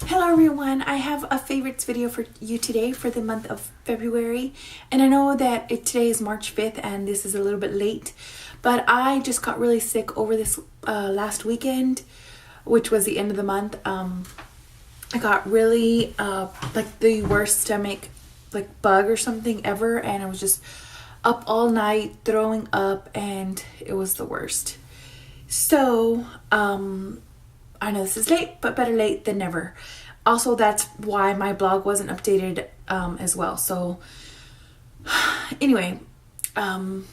Hello everyone, I have a favorites video for you today for the month of February, and I know that today is March 5th and this is a little bit late, but I just got really sick over this last weekend, which was the end of the month. I got really like the worst stomach bug or something ever, and I was just up all night throwing up and it was the worst. So I know this is late, but better late than never. Also, that's why my blog wasn't updated as well. So anyway, now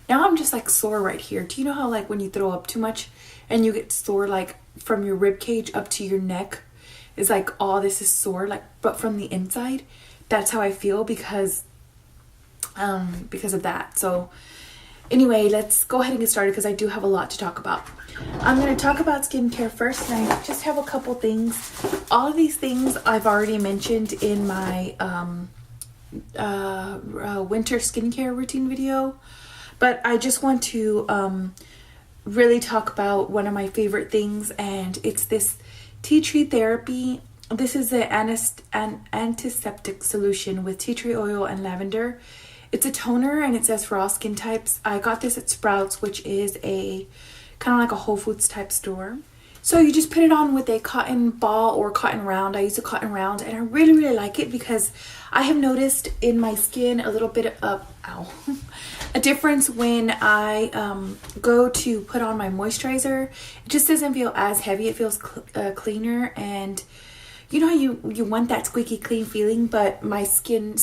I'm just like sore right here. Do you know how like when you throw up too much and you get sore like from your rib cage up to your neck? It's like all this is sore, like, but from the inside. That's how I feel because of that. So anyway, let's go ahead and get started because I do have a lot to talk about. I'm going to talk about skincare first, and I just have a couple things. All of these things I've already mentioned in my winter skincare routine video, but I just want to really talk about one of my favorite things, and it's this tea tree therapy. This is an antiseptic solution with tea tree oil and lavender. It's a toner and it says for all skin types. I got this at Sprouts, which is a kind of like a Whole Foods type store. So you just put it on with a cotton ball or cotton round. I use a cotton round, and I really like it because I have noticed in my skin a little bit of a difference when I go to put on my moisturizer. It just doesn't feel as heavy. It feels cleaner, and you know how you want that squeaky clean feeling, but my skin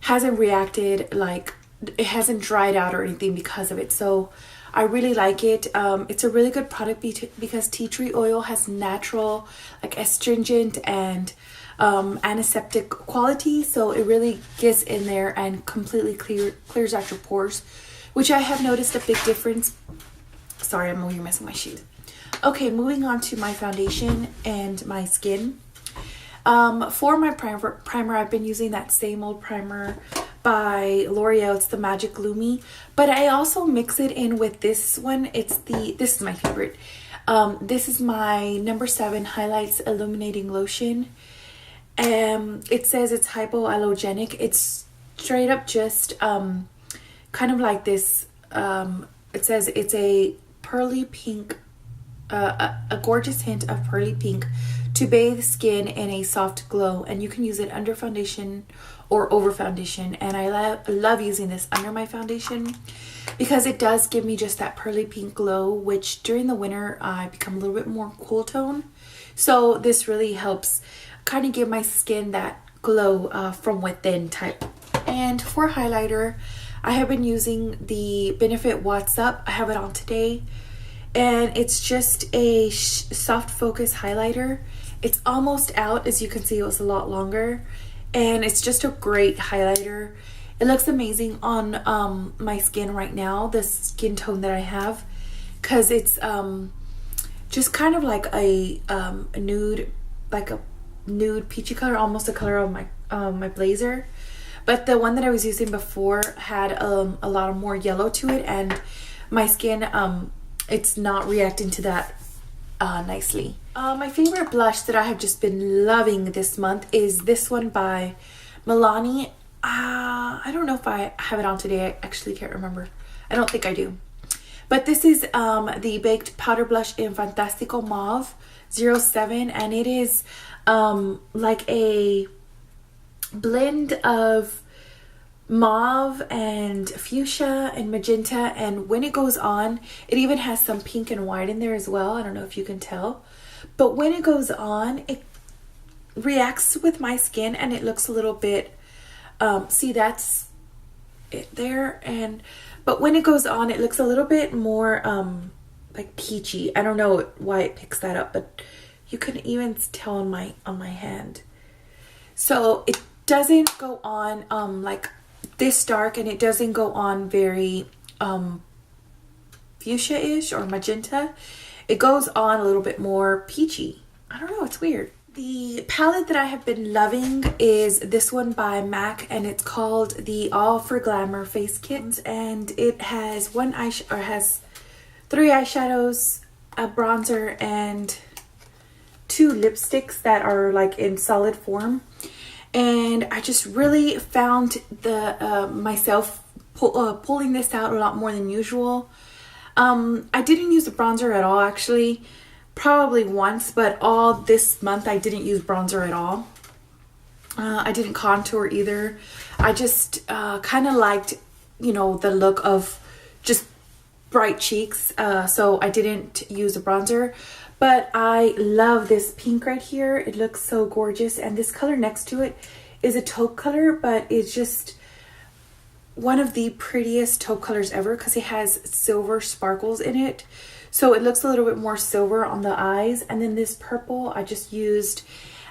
hasn't reacted, like it hasn't dried out or anything because of it. So I really like it. It's a really good product because tea tree oil has natural like astringent and antiseptic quality, so it really gets in there and completely clears out your pores, which I have noticed a big difference. Sorry, I'm over here messing my shoes. Okay, moving on to my foundation and my skin. For my primer, I've been using that same old primer by L'Oreal. It's the Magic Lumi, but I also mix it in with this one. This is my favorite. This is my number 7 Highlights Illuminating Lotion. It says it's hypoallergenic. It's straight up just kind of like this. It says it's a pearly pink, a gorgeous hint of pearly pink to bathe skin in a soft glow, and you can use it under foundation or over foundation. And I love using this under my foundation because it does give me just that pearly pink glow, which during the winter I become a little bit more cool tone. So this really helps kind of give my skin that glow from within type. And for highlighter, I have been using the Benefit What's Up. I have it on today, and it's just a soft focus highlighter. It's almost out. As you can see, it was a lot longer, and it's just a great highlighter. It looks amazing on my skin right now, the skin tone that I have, because it's just kind of like a nude, like a nude peachy color, almost the color of my blazer. But the one that I was using before had a lot more yellow to it, and my skin it's not reacting to that nicely. My favorite blush that I have just been loving this month is this one by Milani. I don't know if I have it on today. I actually can't remember. I don't think I do. But this is the Baked Powder Blush in Fantastico Mauve 07, and it is like a blend of mauve and fuchsia and magenta, and when it goes on, it even has some pink and white in there as well. I don't know if you can tell, but when it goes on, it reacts with my skin and it looks a little bit see, that's it there, but when it goes on, it looks a little bit more like peachy. I don't know why it picks that up, but you can even tell on my hand. So it doesn't go on like this dark, and it doesn't go on very fuchsia-ish or magenta. It goes on a little bit more peachy. I don't know, it's weird. The palette that I have been loving is this one by MAC, and it's called the All for Glamour Face Kit, and it has has 3 eyeshadows, a bronzer, and two lipsticks that are like in solid form, and I just really found the myself pulling this out a lot more than usual. I didn't use a bronzer at all, actually, probably once, but all this month I didn't use bronzer at all. I didn't contour either. I just kind of liked, you know, the look of just bright cheeks, so I didn't use a bronzer. But I love this pink right here. It looks so gorgeous, and this color next to it is a taupe color, but it's just one of the prettiest taupe colors ever because it has silver sparkles in it, so it looks a little bit more silver on the eyes. And then this purple I just used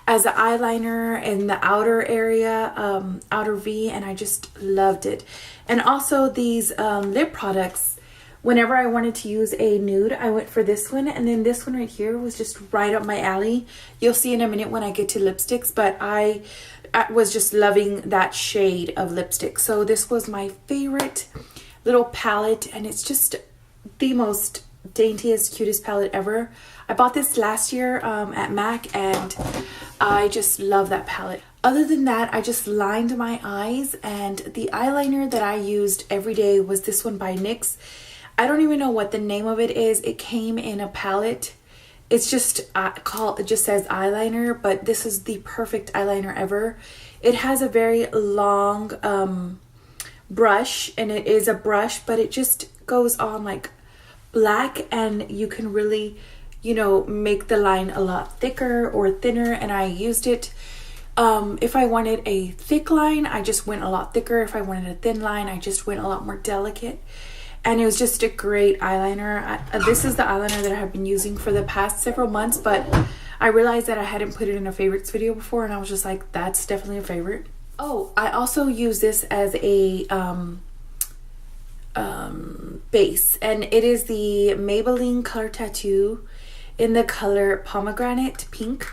as an eyeliner in the outer area, outer V, and I just loved it. And also these lip products, whenever I wanted to use a nude, I went for this one, and then this one right here was just right up my alley. You'll see in a minute when I get to lipsticks, but I was just loving that shade of lipstick. So this was my favorite little palette, and it's just the most daintiest, cutest palette ever. I bought this last year at MAC, and I just love that palette. Other than that, I just lined my eyes, and the eyeliner that I used every day was this one by NYX. I don't even know what the name of it is. It came in a palette. It's just it just says eyeliner, but this is the perfect eyeliner ever. It has a very long brush, and it is a brush, but it just goes on like black, and you can really, you know, make the line a lot thicker or thinner. And I used it, if I wanted a thick line, I just went a lot thicker. If I wanted a thin line, I just went a lot more delicate. And it was just a great eyeliner. This is the eyeliner that I have been using for the past several months, but I realized that I hadn't put it in a favorites video before, and I was just like, that's definitely a favorite. Oh, I also use this as a base, and it is the Maybelline Color Tattoo in the color Pomegranate Pink,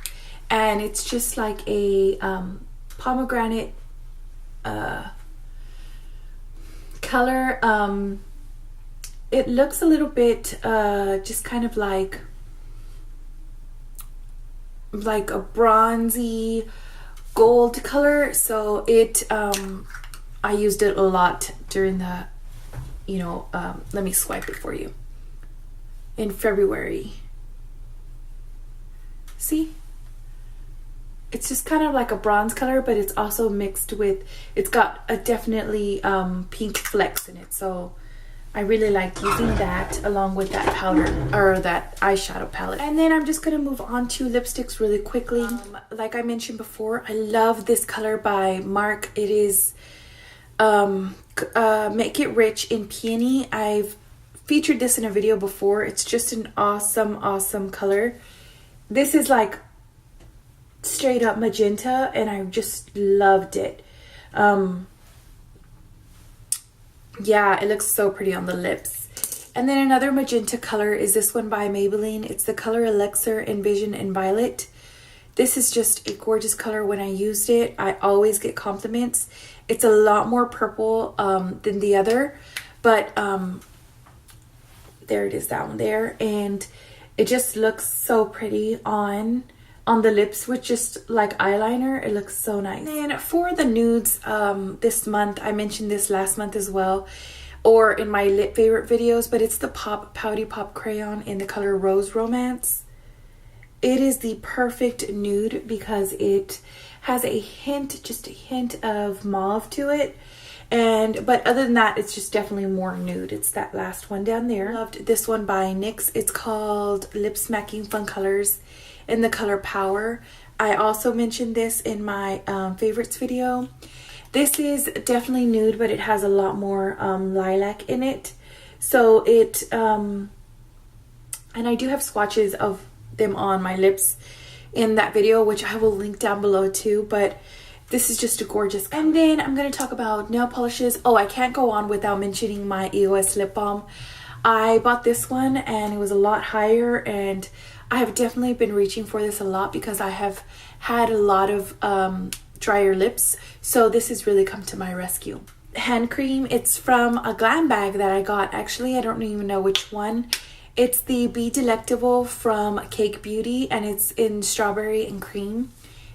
and it's just like a pomegranate color. It looks a little bit just kind of like a bronzy gold color, so it I used it a lot during the, you know, let me swipe it for you, in February. See, it's just kind of like a bronze color, but it's also mixed with, it's got a definitely pink flecks in it, so I really like using that along with that powder or that eyeshadow palette. And then I'm just gonna move on to lipsticks really quickly. Like I mentioned before, I love this color by Marc. It is Make It Rich in Peony. I've featured this in a video before. It's just an awesome color. This is like straight up magenta, and I just loved it. Yeah, it looks so pretty on the lips. And then another magenta color is this one by Maybelline. It's the color Elixir Envision in Violet. This is just a gorgeous color. When I used it, I always get compliments. It's a lot more purple than the other, but there it is down there, and it just looks so pretty on the lips with just like eyeliner. It looks so nice. And for the nudes this month, I mentioned this last month as well, or in my lip favorite videos, but it's the Pouty Pop crayon in the color Rose Romance. It is the perfect nude because it has a hint, just a hint of mauve to it, but other than that, it's just definitely more nude. It's that last one down there. Loved this one by NYX. It's called Lip Smacking Fun Colors in the color Power. I also mentioned this in my favorites video. This is definitely nude, but it has a lot more lilac in it. So it, and I do have swatches of them on my lips in that video, which I will link down below too, but this is just a gorgeous color. And then I'm going to talk about nail polishes. Oh, I can't go on without mentioning my EOS lip balm. I bought this one and it was a lot higher, and I have definitely been reaching for this a lot because I have had a lot of drier lips, so this has really come to my rescue. Hand cream, it's from a glam bag that I got. Actually, I don't even know which one. It's the Be Delectable from Cake Beauty, and it's in strawberry and cream.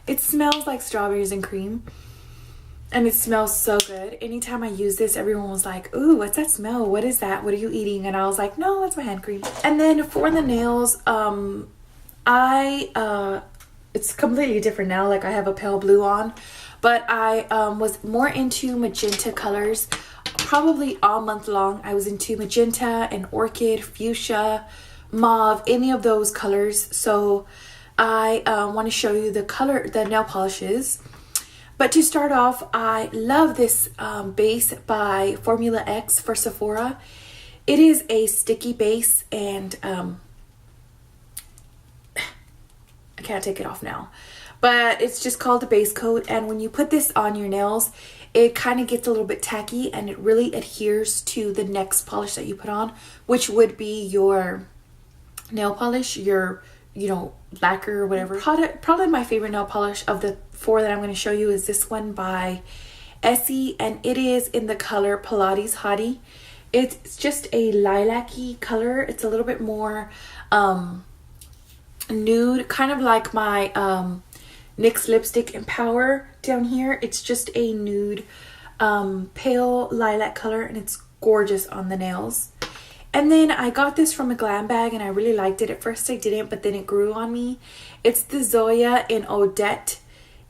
It smells like strawberries and cream, and it smells so good. Anytime I use this, everyone was like, ooh, what's that smell? What is that? What are you eating? And I was like, no, it's my hand cream. And then for the nails, it's completely different now. Like, I have a pale blue on, but I was more into magenta colors. Probably all month long, I was into magenta and orchid, fuchsia, mauve, any of those colors. So I want to show you the nail polishes. But to start off, I love this base by Formula X for Sephora. It is a sticky base, and I can't take it off now. But it's just called a base coat, and when you put this on your nails, it kind of gets a little bit tacky, and it really adheres to the next polish that you put on, which would be your nail polish, your, lacquer or whatever. Probably my favorite nail polish of the 4 that I'm going to show you is this one by Essie, and it is in the color Pilates Hottie. It's just a lilac-y color. It's a little bit more nude, kind of like my NYX lipstick Empower down here. It's just a nude pale lilac color, and it's gorgeous on the nails. And then I got this from a glam bag, and I really liked it. At first I didn't, but then it grew on me. It's the Zoya in Odette,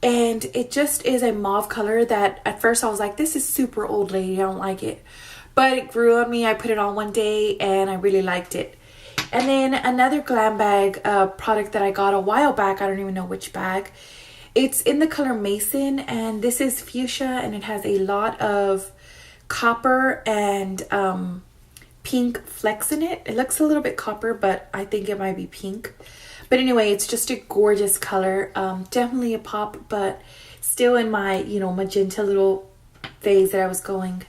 and it just is a mauve color that at first I was like, this is super old lady, I don't like it. But it grew on me. I put it on one day, and I really liked it. And then another glam bag product that I got a while back, I don't even know which bag. It's in the color Mason, and this is fuchsia, and it has a lot of copper and pink flecks in it. It looks a little bit copper, but I think it might be pink. But anyway, it's just a gorgeous color. Definitely a pop, but still in my, magenta little phase that I was going.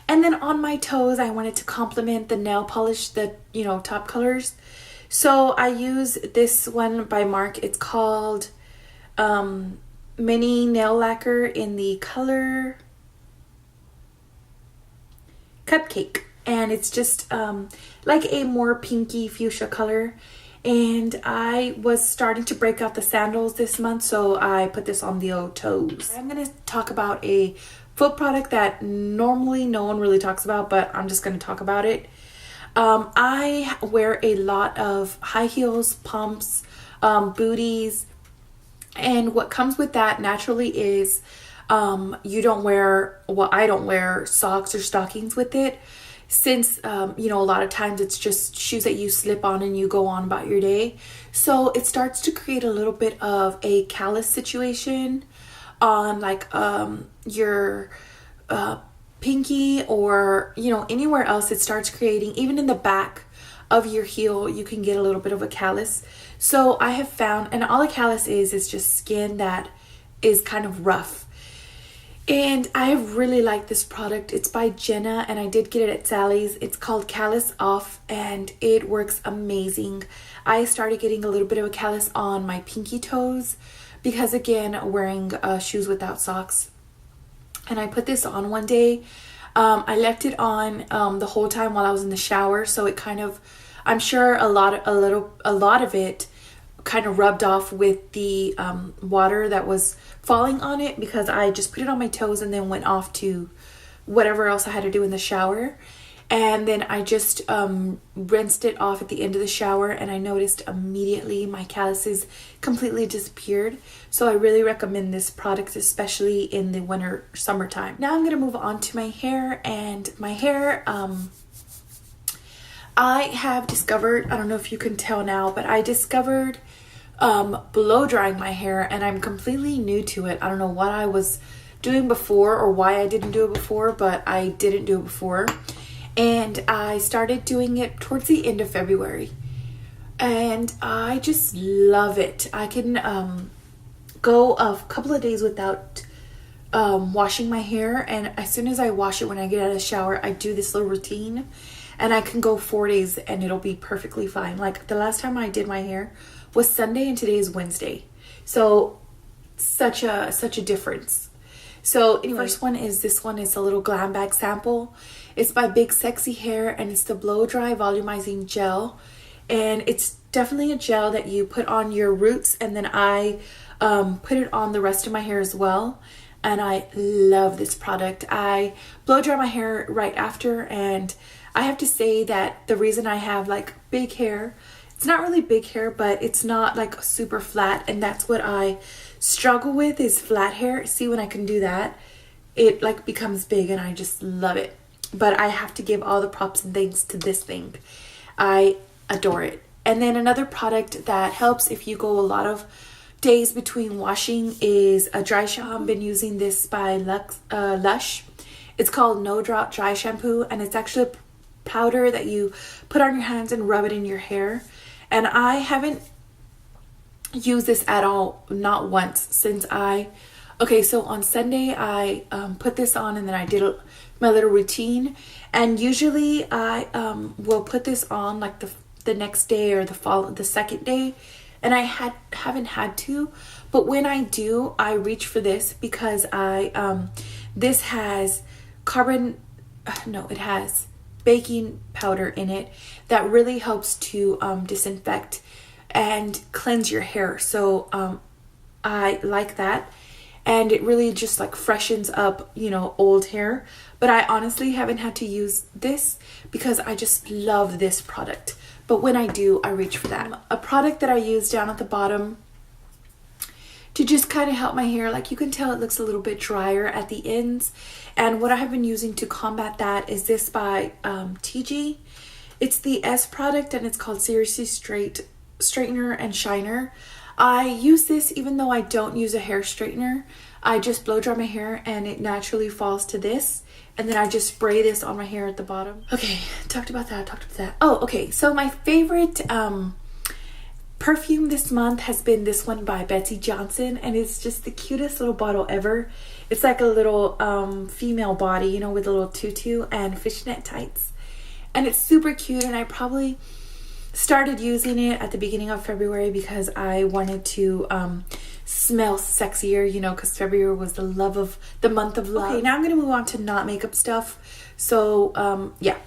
And then on my toes, I wanted to complement the nail polish, the, top colors. So I use this one by Mark. It's called Mini Nail Lacquer in the color Cupcake. And it's just like a more pinky fuchsia color. And I was starting to break out the sandals this month, so I put this on the old toes. I'm going to talk about a foot product that normally no one really talks about, but I'm just going to talk about it. I wear a lot of high heels, pumps, booties, and what comes with that naturally is you don't wear, I don't wear socks or stockings with it. Since, a lot of times it's just shoes that you slip on and you go on about your day. So it starts to create a little bit of a callus situation on like your pinky or, anywhere else. It starts creating, even in the back of your heel, you can get a little bit of a callus. So I have found, and all a callus is just skin that is kind of rough. And I really like this product. It's by Jenna, and I did get it at Sally's. It's called Callus Off, and it works amazing. I started getting a little bit of a callus on my pinky toes because, again, wearing shoes without socks. And I put this on one day. I left it on the whole time while I was in the shower, so it kind of, I'm sure a lot of it kind of rubbed off with the water that was falling on it, because I just put it on my toes and then went off to whatever else I had to do in the shower. And then I just rinsed it off at the end of the shower, and I noticed immediately my calluses completely disappeared. So I really recommend this product, especially in the winter, summertime. Now I'm going to move on to my hair, and my hair, I have discovered, I don't know if you can tell now, but I discovered blow drying my hair, and I'm completely new to it. I don't know what I was doing before or why I didn't do it before, but I didn't do it before. And I started doing it towards the end of February, and I just love it. I can go a couple of days without washing my hair, and as soon as I wash it when I get out of the shower, I do this little routine, and I can go 4 days and it'll be perfectly fine. Like the last time I did my hair was Sunday, and today is Wednesday. So such a difference. So anyway, first one is this one. Is a little glam bag sample. It's by Big Sexy Hair, and it's the blow dry volumizing gel. and it's definitely a gel that you put on your roots, and then I put it on the rest of my hair as well. And I love this product. I blow dry my hair right after, and I have to say that the reason I have like big hair, it's not really big hair, but it's not like super flat, and that's what I struggle with, is flat hair. See, when I can do that, it like becomes big, and I just love it. But I have to give all the props and thanks to this thing. I adore it. And then another product that helps if you go a lot of days between washing is a dry shampoo. I've been using this by Lush. It's called No Drop Dry Shampoo, and it's actually a powder that you put on your hands and rub it in your hair. And I haven't used this at all, not once, since okay, so on Sunday I put this on, and then I did my little routine, and usually I will put this on like the next day or the second day, and I haven't had to, but when I do, I reach for this because this has it has baking powder in it that really helps to disinfect and cleanse your hair. So I like that, and it really just like freshens up, old hair. But I honestly haven't had to use this because I just love this product. But when I do, I reach for that. A product that I use down at the bottom to just kind of help my hair, like you can tell it looks a little bit drier at the ends. And what I have been using to combat that is this by TG. It's the S product, and it's called Seriously Straightener and Shiner. I use this even though I don't use a hair straightener. I just blow dry my hair and it naturally falls to this. And then I just spray this on my hair at the bottom. Okay, talked about that. Oh, okay. So my favorite perfume this month has been this one by Betsy Johnson. And it's just the cutest little bottle ever. It's like a little female body, with a little tutu and fishnet tights. And it's super cute, and I probably started using it at the beginning of February because I wanted to smell sexier, because February was the month of love. Okay, now I'm gonna move on to not makeup stuff. So yeah,